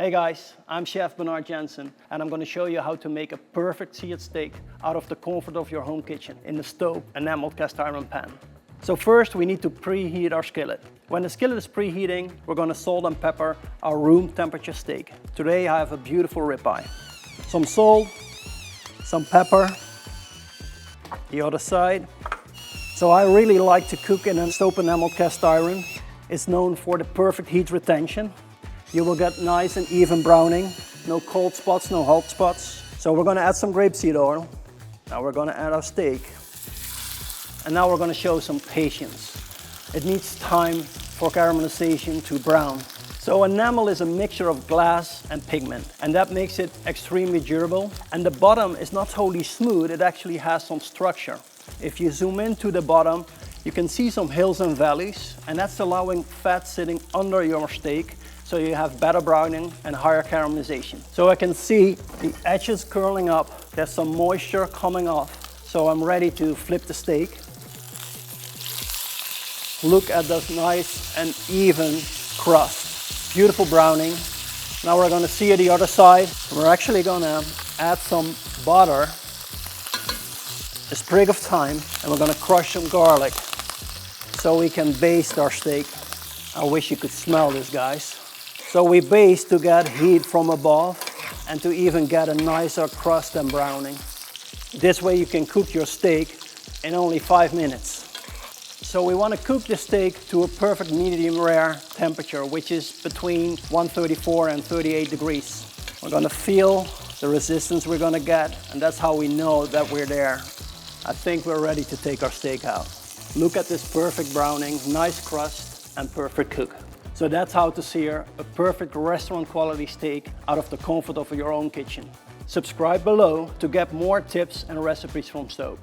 Hey guys, I'm Chef Bernard Janssen and I'm going to show you how to make a perfect seared steak out of the comfort of your home kitchen in the STAUB enameled cast iron pan. So first we need to preheat our skillet. When the skillet is preheating, we're going to salt and pepper our room temperature steak. Today I have a beautiful ribeye. Some salt, some pepper, the other side. So I really like to cook in a STAUB enameled cast iron. It's known for the perfect heat retention. You will get nice and even browning, no cold spots, no hot spots. So we're going to add some grapeseed oil. Now we're going to add our steak. And now we're going to show some patience. It needs time for caramelization to brown. So enamel is a mixture of glass and pigment, and that makes it extremely durable. And the bottom is not totally smooth, it actually has some structure. If you zoom into the bottom, you can see some hills and valleys, and that's allowing fat sitting under your steak, so you have better browning and higher caramelization. So I can see the edges curling up, there's some moisture coming off, so I'm ready to flip the steak. Look at this nice and even crust. Beautiful browning. Now we're going to sear the other side. We're actually going to add some butter, a sprig of thyme, and we're going to crush some garlic so we can baste our steak. I wish you could smell this, guys. So we baste to get heat from above and to even get a nicer crust and browning. This way you can cook your steak in only 5 minutes. So we want to cook the steak to a perfect medium rare temperature, which is between 134 and 38 degrees. We're going to feel the resistance we're going to get, and that's how we know that we're there. I think we're ready to take our steak out. Look at this perfect browning, nice crust and perfect cook. So that's how to sear a perfect restaurant quality steak out of the comfort of your own kitchen. Subscribe below to get more tips and recipes from STAUB.